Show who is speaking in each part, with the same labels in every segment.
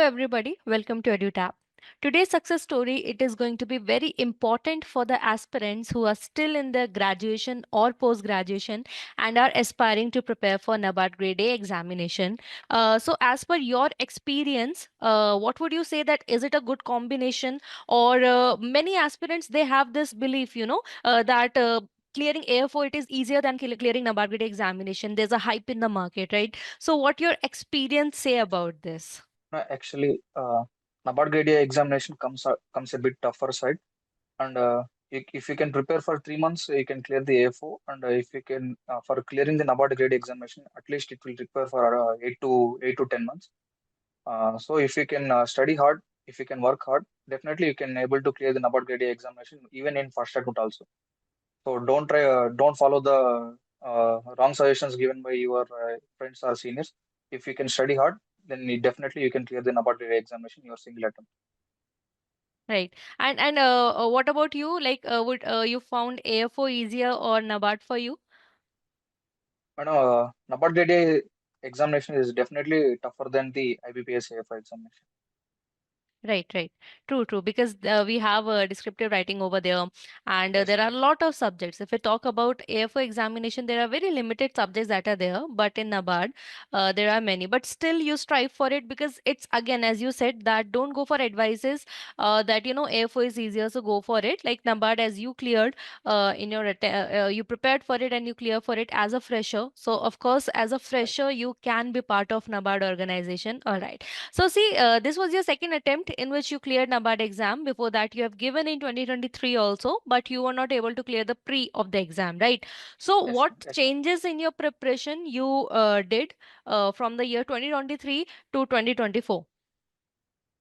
Speaker 1: everybody, welcome to EduTap. Today's success story it is going to be very important for the aspirants who are still in their graduation or post graduation and are aspiring to prepare for NABARD Grade A examination. So as per your experience, what would you say that is it a good combination or many aspirants they have this belief, that clearing AFO it is easier than clearing NABARD Grade A examination. There's a hype in the market, right? So what your experience say about this?
Speaker 2: Actually, NABARD Grade A examination comes a bit tougher side, and if you can prepare for 3 months, you can clear the AFO, and if you can for clearing the NABARD Grade A examination, at least it will require for 8 to 10 months. So if you can study hard, if you can work hard, definitely you can able to clear the NABARD Grade A examination even in first attempt also. So don't follow the wrong suggestions given by your friends or seniors. If you can study hard, then definitely you can clear the NABARD Grade A examination in your single attempt.
Speaker 1: Right. And what about you? Like, would you found AFO easier or NABARD for you?
Speaker 2: NABARD Grade A examination is definitely tougher than the IBPS AFO examination.
Speaker 1: Right, right. True, true. Because we have descriptive writing over there, and
Speaker 2: Yes,
Speaker 1: there are
Speaker 2: yes,
Speaker 1: a lot of subjects. If we talk about AFO examination, there are very limited subjects that are there, but in NABARD, there are many. But still, you strive for it because it's again, as you said, that don't go for advices. That AFO is easier, so go for it. Like NABARD, as you cleared, you prepared for it and you clear for it as a fresher. So of course, as a
Speaker 2: right.
Speaker 1: fresher, you can be part of NABARD organization. All right. So see, this was your second attempt in which you cleared NABARD exam. Before that, you have given in 2023 also, but you were not able to clear the pre of the exam, right? So
Speaker 2: Yes,
Speaker 1: what
Speaker 2: yes, ma'am.
Speaker 1: changes in your preparation you did from the year 2023 to 2024?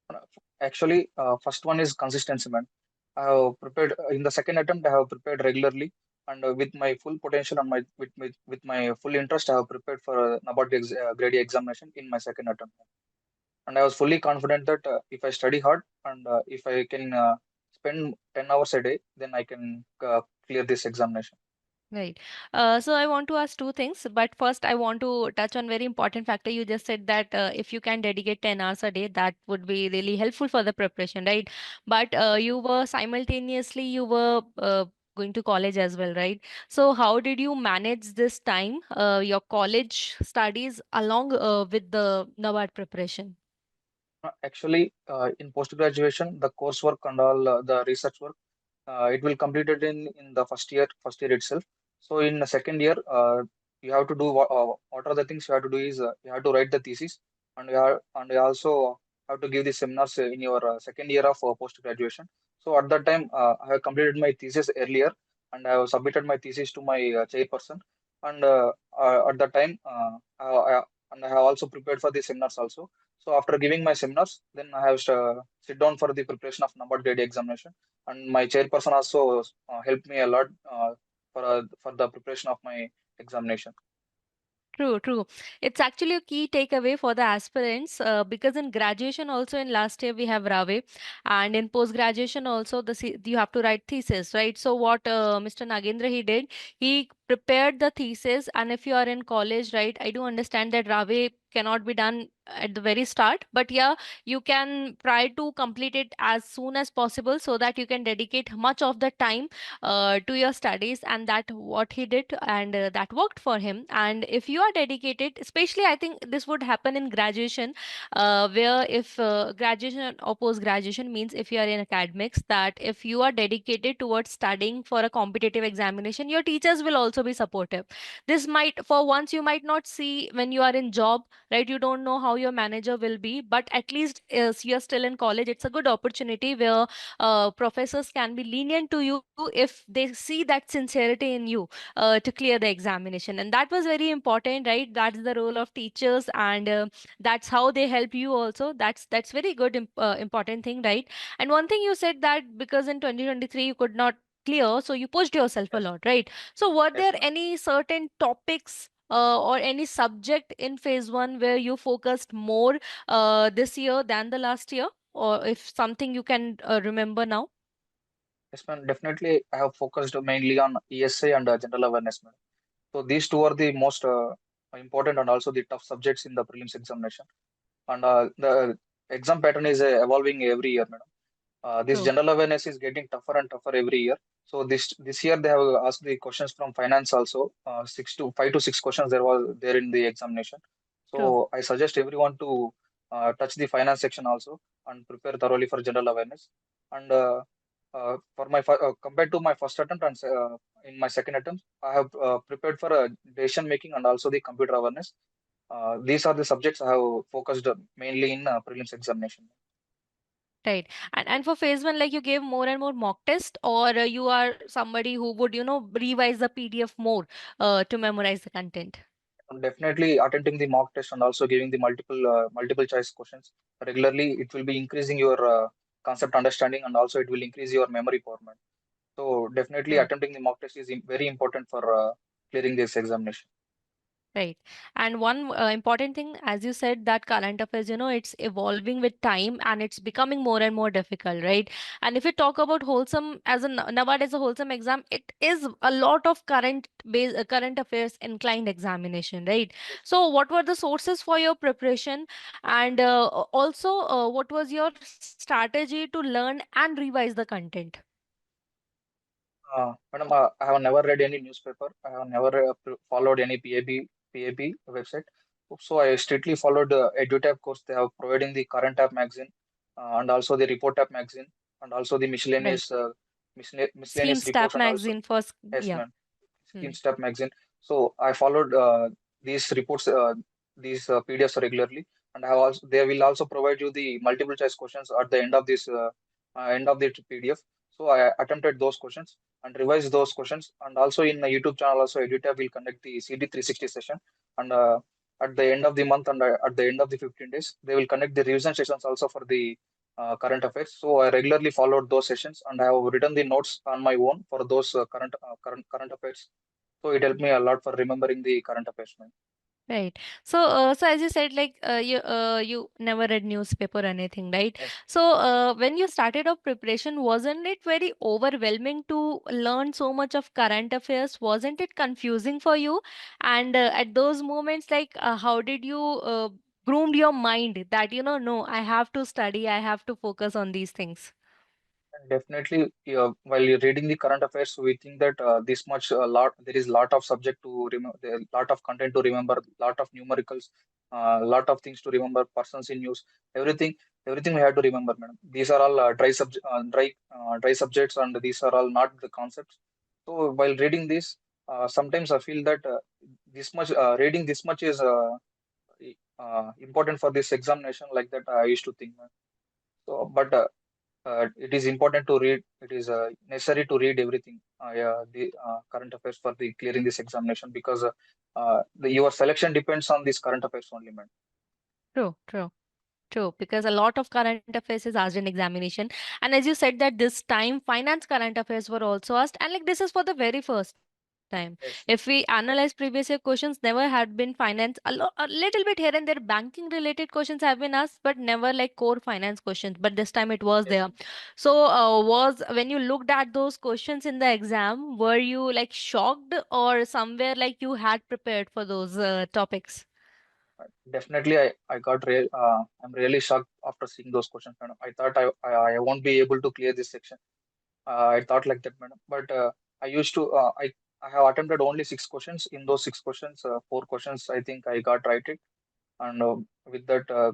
Speaker 2: Uh, Actually, first one is consistency, man. I have prepared in the second attempt. I have prepared regularly, and with my full potential and my full interest, I have prepared for Grade A examination in my second attempt. And I was fully confident that if I study hard and if I can spend 10 hours a day, then I can clear this examination.
Speaker 1: Right. So I want to ask two things, but first I want to touch on very important factor. You just said that if you can dedicate 10 hours a day, that would be really helpful for the preparation, right? But
Speaker 2: Yes,
Speaker 1: you were simultaneously you were going to college as well, right? So how did you manage this time, your college studies along with the NABARD preparation?
Speaker 2: Actually, in post graduation, the coursework and all the research work, it will completed in the first year itself. So in the second year, you have to do what are the things you have to do is you have to write the thesis, and you also have to give the seminars in your second year of post graduation. So at that time, I have completed my thesis earlier, and I have submitted my thesis to my chairperson. And at that time, and I have also prepared for the seminars also. So after giving my seminars, then I have sit down for the preparation of number grade examination, and my chairperson also helped me a lot for the preparation of my examination.
Speaker 1: True, true. It's actually a key takeaway for the aspirants because in graduation also in last year we have Rave, and in post graduation also you have to write thesis, right? So what Mr. Nagendra he did, he prepared the thesis, and if you are in college, right, I do understand that Rave cannot be done at the very start, but yeah, you can try to complete it as soon as possible so that you can dedicate much of the time to your studies, and that what he did, and that worked for him. And if you are dedicated, especially I think this would happen in graduation, where if graduation or post graduation means if you are in academics, that if you are dedicated towards studying for a competitive examination, your teachers will also be supportive. This might for once you might not see when you are in job, right? You don't know how your manager will be, but at least you're still in college, it's a good opportunity where professors can be lenient to you if they see that sincerity in you to clear the examination. And that was very important, right? That's the role of teachers, and that's how they help you also. That's very good important thing, right? And one thing you said that because in 2023 you could not clear, so you pushed yourself a
Speaker 2: Yes,
Speaker 1: lot, right? So were
Speaker 2: yes,
Speaker 1: there
Speaker 2: ma'am.
Speaker 1: any certain topics or any subject in phase one where you focused more this year than the last year, or if something you can remember now?
Speaker 2: Yes, ma'am. Definitely, I have focused mainly on ESI and general awareness, ma'am. So these two are the most important and also the tough subjects in the prelims examination. And the exam pattern is evolving every year, madam. This
Speaker 1: True,
Speaker 2: general awareness is getting tougher and tougher every year. So this year they have asked the questions from finance also. 5 to 6 questions there in the examination.
Speaker 1: true.
Speaker 2: So I suggest everyone to touch the finance section also and prepare thoroughly for general awareness. And compared to my first attempt and in my second attempt, I have prepared for decision making and also the computer awareness. These are the subjects I have focused mainly in prelims examination.
Speaker 1: Right. And for phase one, like you gave more and more mock test, or you are somebody who would, revise the PDF more to memorize the content.
Speaker 2: Definitely attempting the mock test and also giving the multiple choice questions regularly, it will be increasing your concept understanding and also it will increase your memory power, man. So definitely
Speaker 1: True.
Speaker 2: attempting the mock test is very important for clearing this examination.
Speaker 1: Right. And one important thing, as you said, that current affairs, it's evolving with time and it's becoming more and more difficult, right? And if you talk about wholesome as a NABARD as a wholesome exam, it is a lot of current affairs inclined examination, right?
Speaker 2: Yes.
Speaker 1: So, what were the sources for your preparation, and also what was your strategy to learn and revise the content?
Speaker 2: Madam, I have never read any newspaper. I have never followed any PAB website. So I strictly followed the EduTap course. They have providing the current app magazine and also the report app magazine and also the
Speaker 1: Right. Scheme
Speaker 2: miscellaneous
Speaker 1: Staff
Speaker 2: reports and also
Speaker 1: magazine first.
Speaker 2: yes,
Speaker 1: Yeah.
Speaker 2: ma'am.
Speaker 1: Hmm.
Speaker 2: Scheme Step magazine. So I followed these reports, these PDFs regularly, and I have also they will also provide you the multiple choice questions at the end of the PDF. So I attempted those questions and revised those questions, and also in the YouTube channel also EduTap will conduct the CD 360 session, and at the end of the month and at the end of the 15 days they will conduct the revision sessions also for the current affairs. So I regularly followed those sessions and I have written the notes on my own for those current affairs. So it helped me a lot for remembering the current affairs, man.
Speaker 1: Right. So as you said, like you never read newspaper or anything, right?
Speaker 2: Yes,
Speaker 1: So when you started off preparation, wasn't it very overwhelming to learn so much of current affairs? Wasn't it confusing for you? And at those moments, like how did you groomed your mind that no, I have to study, I have to focus on these things.
Speaker 2: and definitely. While you're reading the current affairs, we think that this much lot there is lot of subject to remember, there lot of content to remember, lot of numericals, lot of things to remember, persons in news, everything, everything we have to remember, madam. These are all dry subjects, and these are all not the concepts. So while reading this, sometimes I feel that this much reading this much is important for this examination, like that I used to think, ma'am. So, but it is important to read. It is necessary to read everything, yeah, the current affairs for the clearing this examination because your selection depends on this current affairs only, man.
Speaker 1: True, true. True, because a lot of current affairs is asked in examination. And as you said that this time finance current affairs were also asked, and like this is for the very first time. If we
Speaker 2: Yes,
Speaker 1: analyze previous year questions, never had been finance. A little bit here and there banking related questions have been asked, but never like core finance questions. But this time it was there.
Speaker 2: yes.
Speaker 1: So was when you looked at those questions in the exam, were you like shocked or somewhere like you had prepared for those topics?
Speaker 2: Definitely, I'm really shocked after seeing those questions, madam. I thought I won't be able to clear this section. I thought like that, madam. But I used to I have attempted only 6 questions. In those 6 questions, 4 questions I think I got right it, and with that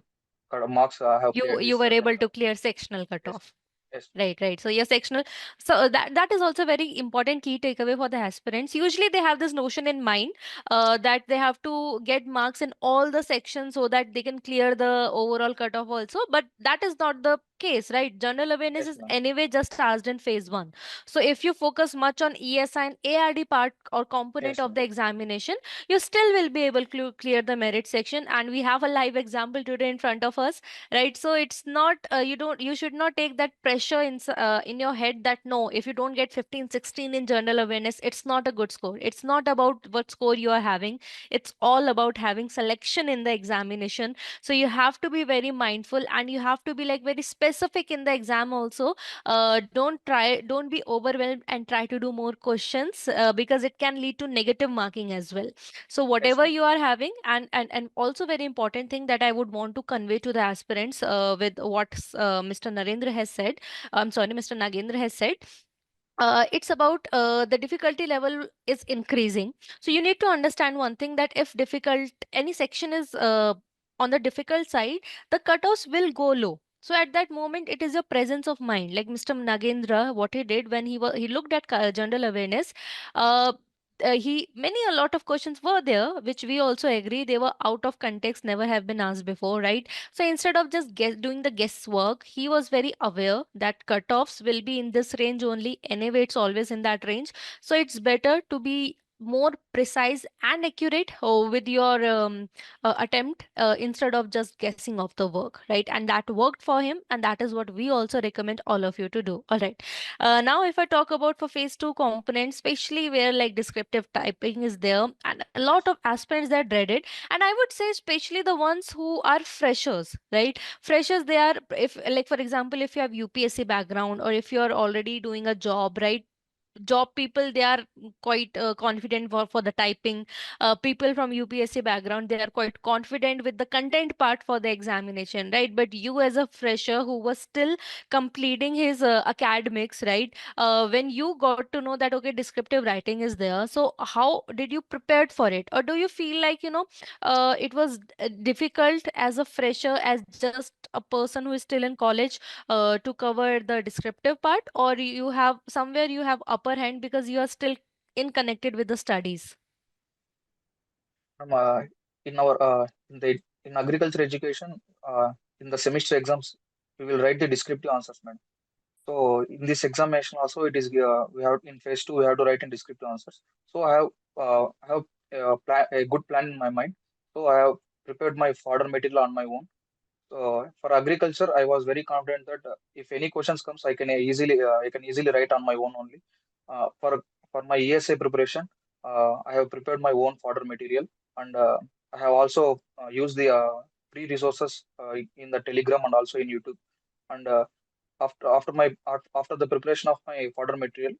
Speaker 2: marks I have cleared
Speaker 1: You
Speaker 2: this
Speaker 1: were able
Speaker 2: general.
Speaker 1: to clear sectional
Speaker 2: Yes,
Speaker 1: cutoff.
Speaker 2: yes,
Speaker 1: Right, right. So your sectional, so that is also very important key takeaway for the aspirants. Usually they have this notion in mind that they have to get marks in all the sections so that they can clear the overall cutoff also. But that is not the case, right? General awareness
Speaker 2: yes,
Speaker 1: is
Speaker 2: ma'am.
Speaker 1: anyway just asked in phase one. So if you focus much on ESI and ARD part or component
Speaker 2: Yes,
Speaker 1: of
Speaker 2: ma'am.
Speaker 1: the examination, you still will be able to clear the merit section. And we have a live example today in front of us, right? So it's not you should not take that pressure in your head that no, if you don't get 15, 16 in general awareness, it's not a good score. It's not about what score you are having. It's all about having selection in the examination. So you have to be very mindful and you have to be like very specific specific in the exam also. Don't be overwhelmed and try to do more questions, because it can lead to negative marking as well. So
Speaker 2: Yes,
Speaker 1: whatever
Speaker 2: ma'am.
Speaker 1: you are having, and also very important thing that I would want to convey to the aspirants, with what Mr. Narendra has said, I'm sorry, Mr. Nagendra has said, it's about the difficulty level is increasing. So you need to understand one thing, that if difficult any section is on the difficult side, the cutoffs will go low. So at that moment, it is your presence of mind. Like Mr. Nagendra, what he did when he looked at general awareness, uh, he many a lot of questions were there, which we also agree they were out of context, never have been asked before, right? So instead of just doing the guesswork, he was very aware that cutoffs will be in this range only. Anyway, it's always in that range. So it's better to be more precise and accurate with your attempt, instead of just guessing off the work, right? And that worked for him, and that is what we also recommend all of you to do. All right. Now, if I talk about for phase two components, especially where like descriptive typing is there, and a lot of aspirants that dread it, and I would say especially the ones who are freshers, right? Freshers, they are, if like for example, if you have UPSC background, or if you're already doing a job, right? Job people, they are quite confident for the typing. People from UPSC background, they are quite confident with the content part for the examination, right? But you as a fresher who was still completing his academics, right? When you got to know that okay, descriptive writing is there, so how did you prepared for it? Or do you feel like, it was difficult as a fresher, as just a person who is still in college, to cover the descriptive part? Or you have somewhere you have upper hand because you are still in connected with the studies?
Speaker 2: Ma'am, in our in agriculture education, in the semester exams, we will write the descriptive answers, madam. So in this examination also, it is we have in phase two we have to write in descriptive answers. So I have a good plan in my mind. So I have prepared my fodder material on my own. For agriculture, I was very confident that if any questions comes, I can easily write on my own only. For my ESA preparation, I have prepared my own fodder material, and I have also used the free resources in the Telegram and also in YouTube. And after the preparation of my fodder material,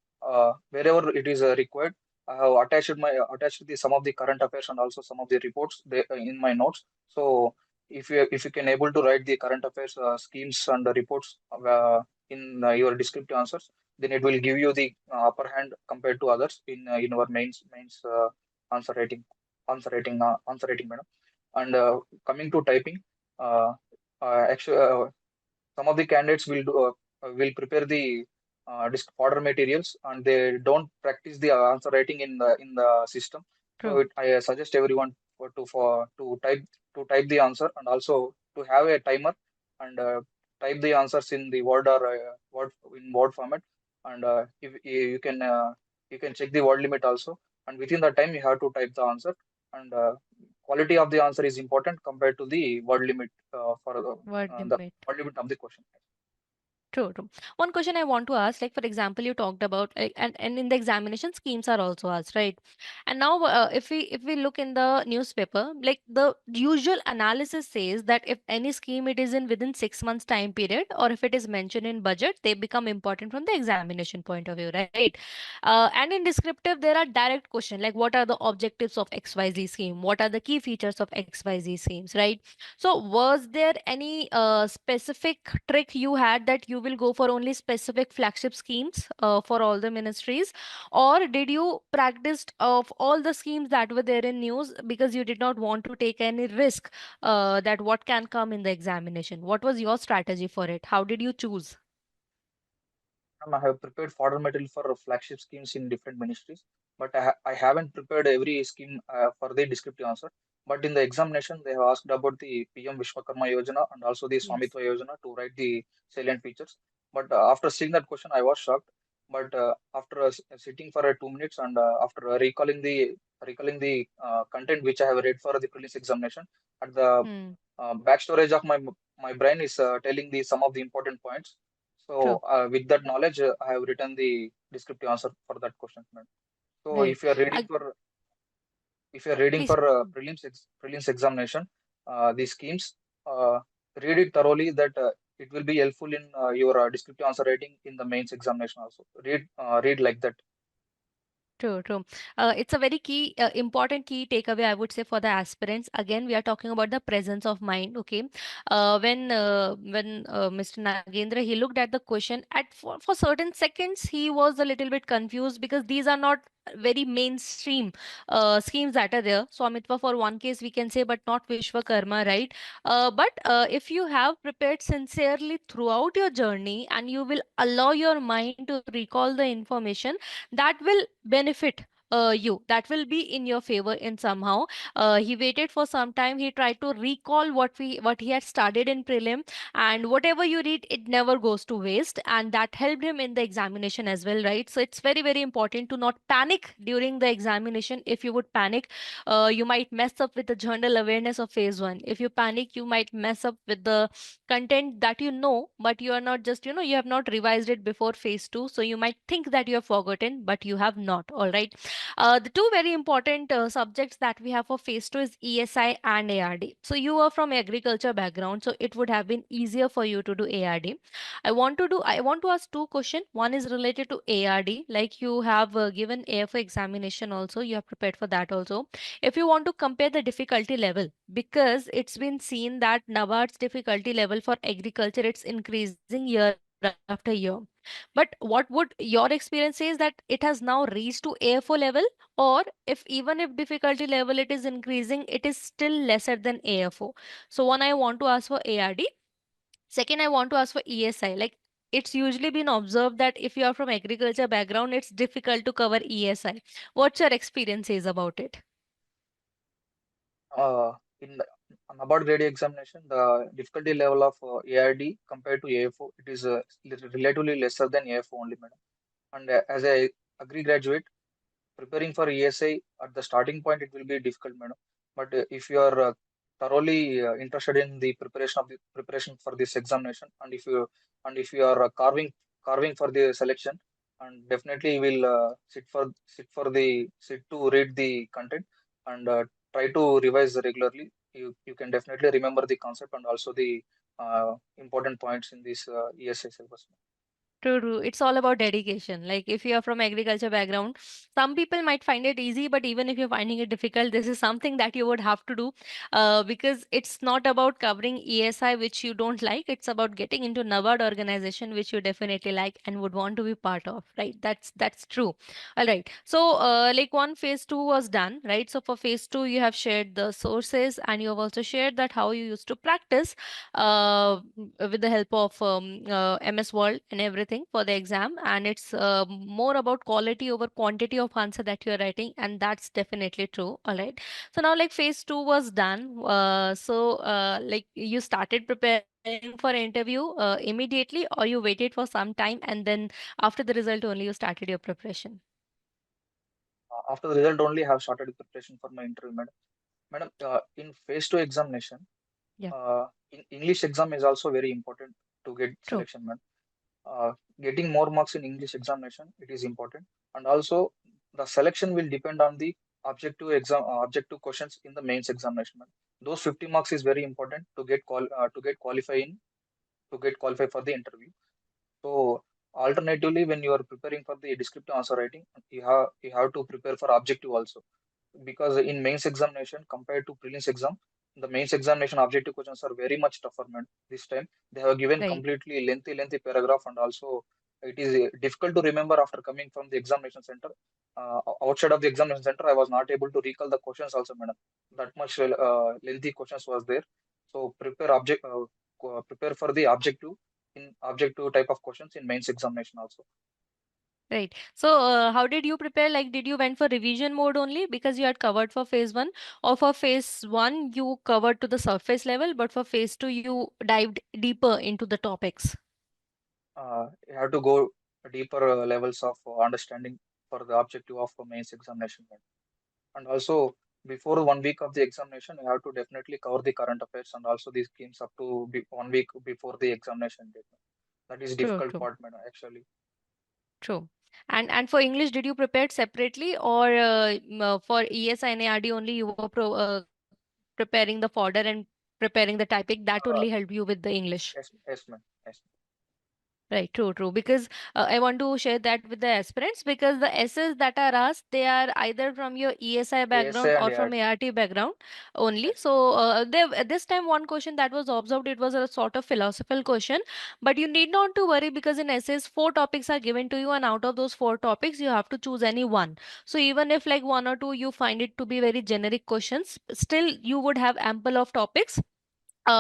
Speaker 2: wherever it is required, I have attached the some of the current affairs and also some of the reports in my notes. So if you can able to write the current affairs schemes and the reports in your descriptive answers, then it will give you the upper hand compared to others in our mains answer writing answer writing, madam. And coming to typing, uh, actually. Some of the candidates will prepare the disk fodder materials, and they don't practice the answer writing in the system. So
Speaker 1: True.
Speaker 2: I suggest everyone to type the answer, and also to have a timer, and type the answers in the word or word format. And if you can check the word limit also, and within the time you have to type the answer. And quality of the answer is important compared to the word limit for
Speaker 1: Word
Speaker 2: the
Speaker 1: limit.
Speaker 2: word limit of the question.
Speaker 1: True, true. One question I want to ask, like for example, you talked about, and in the examination schemes are also asked, right? And now, if we look in the newspaper, like the usual analysis says that if any scheme it is in within 6 months time period, or if it is mentioned in budget, they become important from the examination point of view, right? And in descriptive, there are direct question like what are the objectives of XYZ scheme? What are the key features of XYZ schemes, right? So, was there any specific trick you had that you will go for only specific flagship schemes for all the ministries, or did you practiced of all the schemes that were there in news because you did not want to take any risk that what can come in the examination? What was your strategy for it? How did you choose?
Speaker 2: I have prepared fodder material for flagship schemes in different ministries, but I haven't prepared every scheme for the descriptive answer. But in the examination, they have asked about the PM Vishwakarma Yojana and also the
Speaker 1: Yes.
Speaker 2: Swamitwa Yojana to write the salient features. But after seeing that question, I was shocked. But after sitting for 2 minutes and after recalling the content which I have read for the prelims examination, at the
Speaker 1: Hmm.
Speaker 2: back storage of my brain is telling the some of the important points. So
Speaker 1: True.
Speaker 2: with that knowledge, I have written the descriptive answer for that question, ma'am. So
Speaker 1: Right.
Speaker 2: if you are reading
Speaker 1: Please.
Speaker 2: for prelims examination, the schemes, uh, read it thoroughly. That it will be helpful in your descriptive answer writing in the mains examination also. Read like that.
Speaker 1: True, true. It's a very key, important key takeaway, I would say, for the aspirants. Again, we are talking about the presence of mind. Okay, when Mr. Nagendra, he looked at the question at for certain seconds, he was a little bit confused because these are not very mainstream schemes that are there. Swamitva for one case we can say, but not Vishwakarma, right? But if you have prepared sincerely throughout your journey and you will allow your mind to recall the information, that will benefit you, that will be in your favor in somehow. He waited for some time, he tried to recall what he had studied in prelim, and whatever you read, it never goes to waste, and that helped him in the examination as well, right? So it's very very important to not panic during the examination. If you would panic, you might mess up with the general awareness of phase 1. If you panic, you might mess up with the content that you know, but you are not just, you have not revised it before phase 2, so you might think that you have forgotten, but you have not. All right. The two very important subjects that we have for phase 2 is ESI and ARD. So you are from agriculture background, so it would have been easier for you to do ARD. I want to ask two questions. One is related to ARD, like you have given AFO examination also, you have prepared for that also. If you want to compare the difficulty level, because it's been seen that NABARD's difficulty level for agriculture, it's increasing year after year. But what would your experience say is that it has now reached to AFO level, or if even if difficulty level it is increasing, it is still lesser than AFO? So one, I want to ask for ARD. Second, I want to ask for ESI. Like, it's usually been observed that if you are from agriculture background, it's difficult to cover ESI. What's your experience says about it?
Speaker 2: In the NABARD Grade A examination, the difficulty level of ARD compared to AFO, it is relatively lesser than AFO only, madam. And as a agri graduate, preparing for ESI at the starting point, it will be difficult, madam. But if you are thoroughly interested in the preparation for this examination, and if you are carving for the selection, and definitely you will sit to read the content and try to revise regularly. You can definitely remember the concept and also the important points in this ESI syllabus.
Speaker 1: True, true. It's all about dedication. Like if you are from agriculture background, some people might find it easy, but even if you're finding it difficult, this is something that you would have to do, because it's not about covering ESI, which you don't like. It's about getting into NABARD organization, which you definitely like and would want to be part of, right? That's true. All right. So, like one phase 2 was done, right? So for phase 2, you have shared the sources and you have also shared that how you used to practice with the help of MS Word and everything for the exam. And it's more about quality over quantity of answer that you're writing. And that's definitely true. All right. So now, like phase 2 was done. Like you started preparing for interview immediately, or you waited for some time and then after the result only you started your preparation?
Speaker 2: After the result only, I have started preparation for my interview, madam. Madam, in phase 2 examination,
Speaker 1: Yeah,
Speaker 2: in English exam is also very important to get
Speaker 1: true.
Speaker 2: selection, madam. Getting more marks in English examination, it is important, and also the selection will depend on the objective questions in the mains examination, madam. Those 50 marks is very important to get qualified for the interview. So alternatively, when you are preparing for the descriptive answer writing, you have to prepare for objective also, because in mains examination compared to prelims exam, the mains examination objective questions are very much tougher, man. This time they have given
Speaker 1: Right.
Speaker 2: completely lengthy paragraph, and also it is difficult to remember after coming from the examination center. Outside of the examination center, I was not able to recall the questions also, madam. That much lengthy questions was there. So prepare for the objective type of questions in mains examination also.
Speaker 1: Right. So, how did you prepare? Like, did you went for revision mode only because you had covered for phase 1, or for phase 1 you covered to the surface level, but for phase 2 you dived deeper into the topics?
Speaker 2: You have to go deeper levels of understanding for the objective of mains examination. And also, before 1 week of the examination, you have to definitely cover the current affairs and also these schemes up to 1 week before the examination date. That is
Speaker 1: True,
Speaker 2: difficult
Speaker 1: true,
Speaker 2: part, madam, actually.
Speaker 1: true. And for English, did you prepare separately, or for ES and ARD only you were preparing the fodder and preparing the typing, that
Speaker 2: Uh,
Speaker 1: only helped you with the English.
Speaker 2: yes, yes, ma'am. Yes,
Speaker 1: Right, true, true. Because I want to share that with the aspirants, because the essays that are asked, they are either from your ESI background
Speaker 2: ESI and
Speaker 1: or from
Speaker 2: ARD.
Speaker 1: ART background only.
Speaker 2: Yes,
Speaker 1: So this time one question that was observed, it was a sort of philosophical question, but you need not to worry, because in essays four topics are given to you, and out of those four topics you have to choose any one. So even if like one or two you find it to be very generic questions, still you would have ample of topics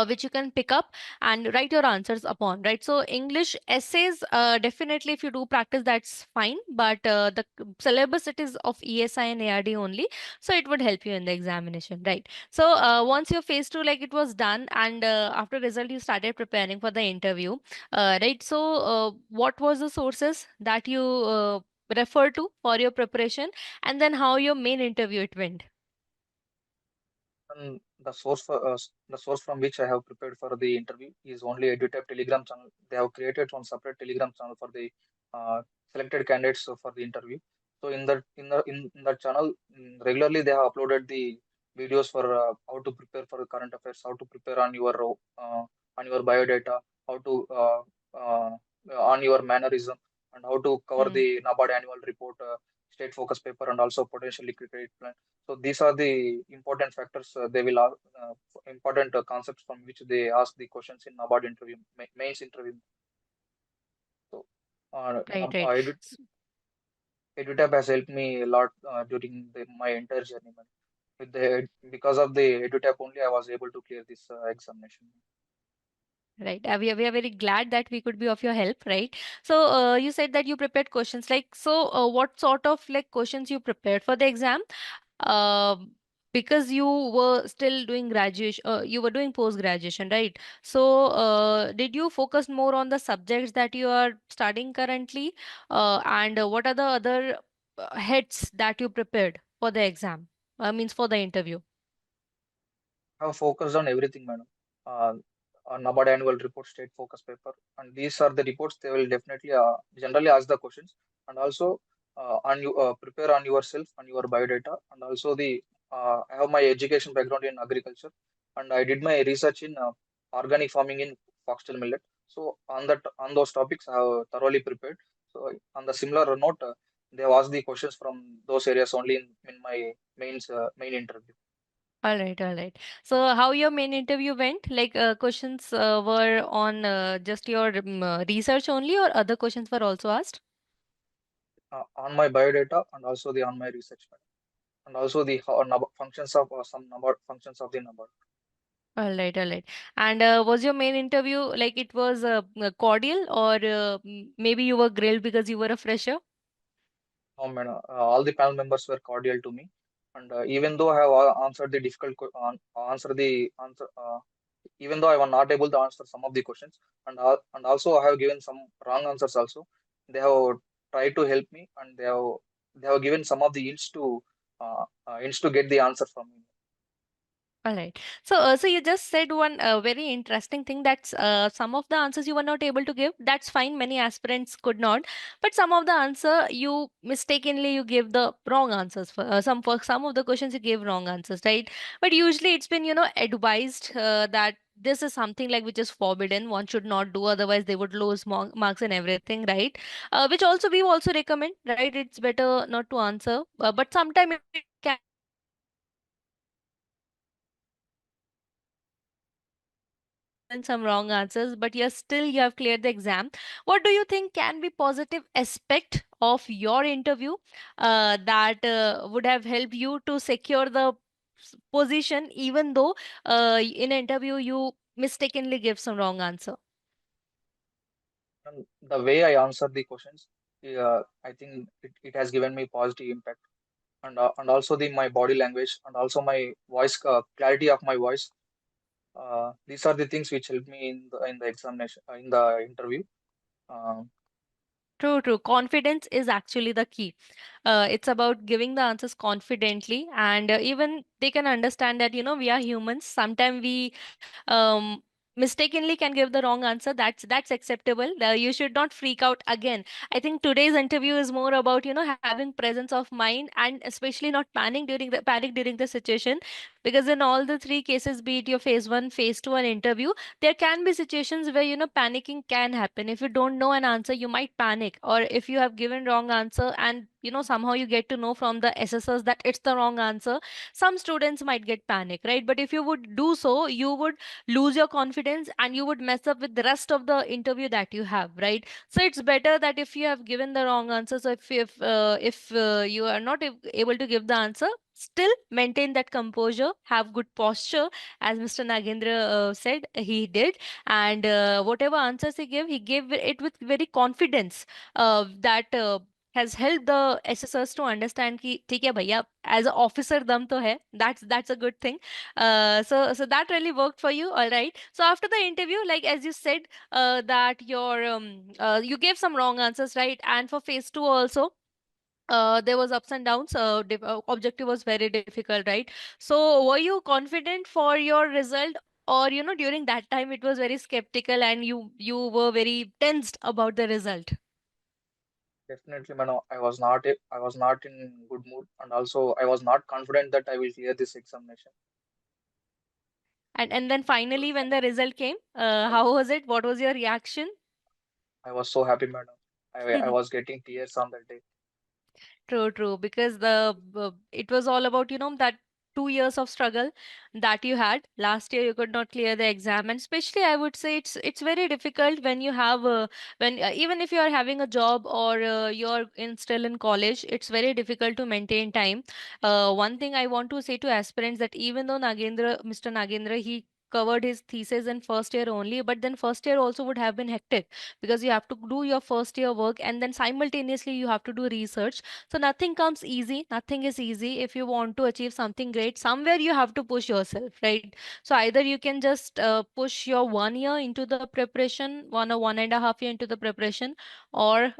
Speaker 1: which you can pick up and write your answers upon, right? So English essays, definitely if you do practice, that's fine, but the syllabus, it is of ESI and ARD only, so it would help you in the examination, right? So once your phase two, like, it was done, and after result you started preparing for the interview, right? So what was the sources that you refer to for your preparation, and then how your main interview it went?
Speaker 2: and the source from which I have prepared for the interview is only EduTap Telegram channel. They have created one separate Telegram channel for the selected candidates for the interview. So in that channel, regularly they have uploaded the videos for how to prepare for the current affairs, how to prepare on your biodata, how to on your mannerism, and how to cover
Speaker 1: Hmm.
Speaker 2: the NABARD annual report, state focus paper, and also potential liquid credit plan. So these are the important factors. They will important concepts from which they ask the questions in NABARD interview, mains interview. So
Speaker 1: Right, right.
Speaker 2: EduTap has helped me a lot during my entire journey, man. Because of the EduTap only, I was able to clear this examination.
Speaker 1: Right. We are very glad that we could be of your help, right? So, you said that you prepared questions. Like, so, what sort of like questions you prepared for the exam? Because you were still doing graduation, you were doing post graduation, right? So, did you focus more on the subjects that you are studying currently? And what are the other heads that you prepared for the exam? Means for the interview.
Speaker 2: Have focused on everything, madam. Uh, on NABARD annual report, state focus paper, and these are the reports they will definitely generally ask the questions, and also on you prepare on yourself on your biodata, and also the I have my education background in agriculture, and I did my research in organic farming in foxtail millet. So on those topics, I have thoroughly prepared. So on the similar note, they have asked the questions from those areas only in my main interview.
Speaker 1: All right, all right. So, how your main interview went? Like, questions were on just your research only, or other questions were also asked?
Speaker 2: On my biodata and also the on my research method, and also the functions of some number functions of the number.
Speaker 1: All right, all right. And was your main interview like it was cordial, or maybe you were grilled because you were a fresher?
Speaker 2: All the panel members were cordial to me, and even though I have answered the difficult answer the answer, even though I was not able to answer some of the questions, and also I have given some wrong answers also. They have tried to help me, and they have given some of the hints to get the answer from me.
Speaker 1: All right. So, so you just said one very interesting thing, that some of the answers you were not able to give. That's fine. Many aspirants could not, but some of the answer you mistakenly you gave the wrong answers for some of the questions you gave wrong answers, right? But usually it's been advised that this is something like which is forbidden. One should not do, otherwise they would lose marks and everything, right? Which also we also recommend, right? It's better not to answer, but sometimes it can happen that you have given some wrong answers, but yes, still you have cleared the exam. What do you think can be positive aspect of your interview that would have helped you to secure the position, even though in an interview you mistakenly give some wrong answer?
Speaker 2: And the way I answer the questions, I think it has given me positive impact, and also the my body language, and also my voice clarity of my voice. These are the things which help me in the examination in the interview. Uh,
Speaker 1: True, true. Confidence is actually the key. It's about giving the answers confidently, and even they can understand that we are humans. Sometimes we mistakenly can give the wrong answer, that's acceptable. You should not freak out again. I think today's interview is more about, having presence of mind, and especially not panic during the situation. Because in all the three cases, be it your phase 1, phase 2, and interview, there can be situations where, panicking can happen. If you don't know an answer, you might panic, or if you have given wrong answer and, somehow you get to know from the assessors that it's the wrong answer, some students might get panic, right? But if you would do so, you would lose your confidence and you would mess up with the rest of the interview that you have, right? So it's better that if you have given the wrong answer, so if you are not able to give the answer, still maintain that composure, have good posture, as Mr. Nagendra said he did. And whatever answers he gave it with very confidence, that has helped the assessors to understand कि ठीक है भैया, as an officer दम तो है. That's a good thing. So that really worked for you, all right. So after the interview, like as you said, that you gave some wrong answers, right? And for phase 2 also, there was ups and downs. Objective was very difficult, right? So were you confident for your result, or during that time it was very skeptical and you were very tensed about the result?
Speaker 2: Definitely, Mano. I was not in good mood, and also I was not confident that I will clear this examination.
Speaker 1: And then finally, when the result came, how was it? What was your reaction?
Speaker 2: I was so happy, madam. I was getting tears on that day.
Speaker 1: True, true. Because it was all about, that 2 years of struggle that you had. Last year you could not clear the exam, and especially I would say it's very difficult when you have when even if you are having a job, or you're still in college, it's very difficult to maintain time. One thing I want to say to aspirants, that even though Mr. Nagendra, he covered his thesis in first year only, but then first year also would have been hectic, because you have to do your first year work and then simultaneously you have to do research. So nothing comes easy, nothing is easy. If you want to achieve something great, somewhere you have to push yourself, right? So either you can just push your 1 year into the preparation, 1 or 1.5 year into the preparation, or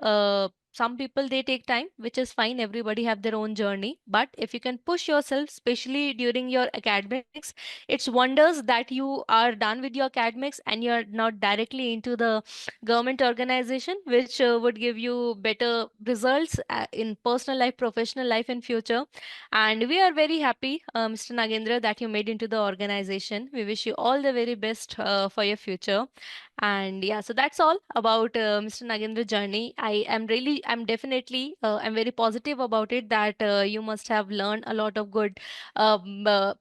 Speaker 1: some people they take time, which is fine. Everybody have their own journey. But if you can push yourself, especially during your academics, it's wonders that you are done with your academics and you're not directly into the government organization, which would give you better results in personal life, professional life in future. And we are very happy, Mr. Nagendra, that you made into the organization. We wish you all the very best for your future. And yeah, so that's all about Mr. Nagendra journey. I'm definitely, I'm very positive about it, that you must have learned a lot of good um, uh,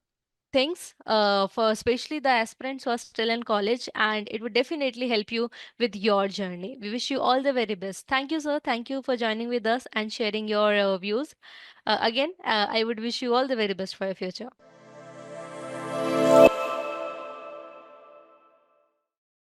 Speaker 1: things, for especially the aspirants who are still in college, and it would definitely help you with your journey. We wish you all the very best. Thank you, sir. Thank you for joining with us and sharing your views. Again, I would wish you all the very best for your future.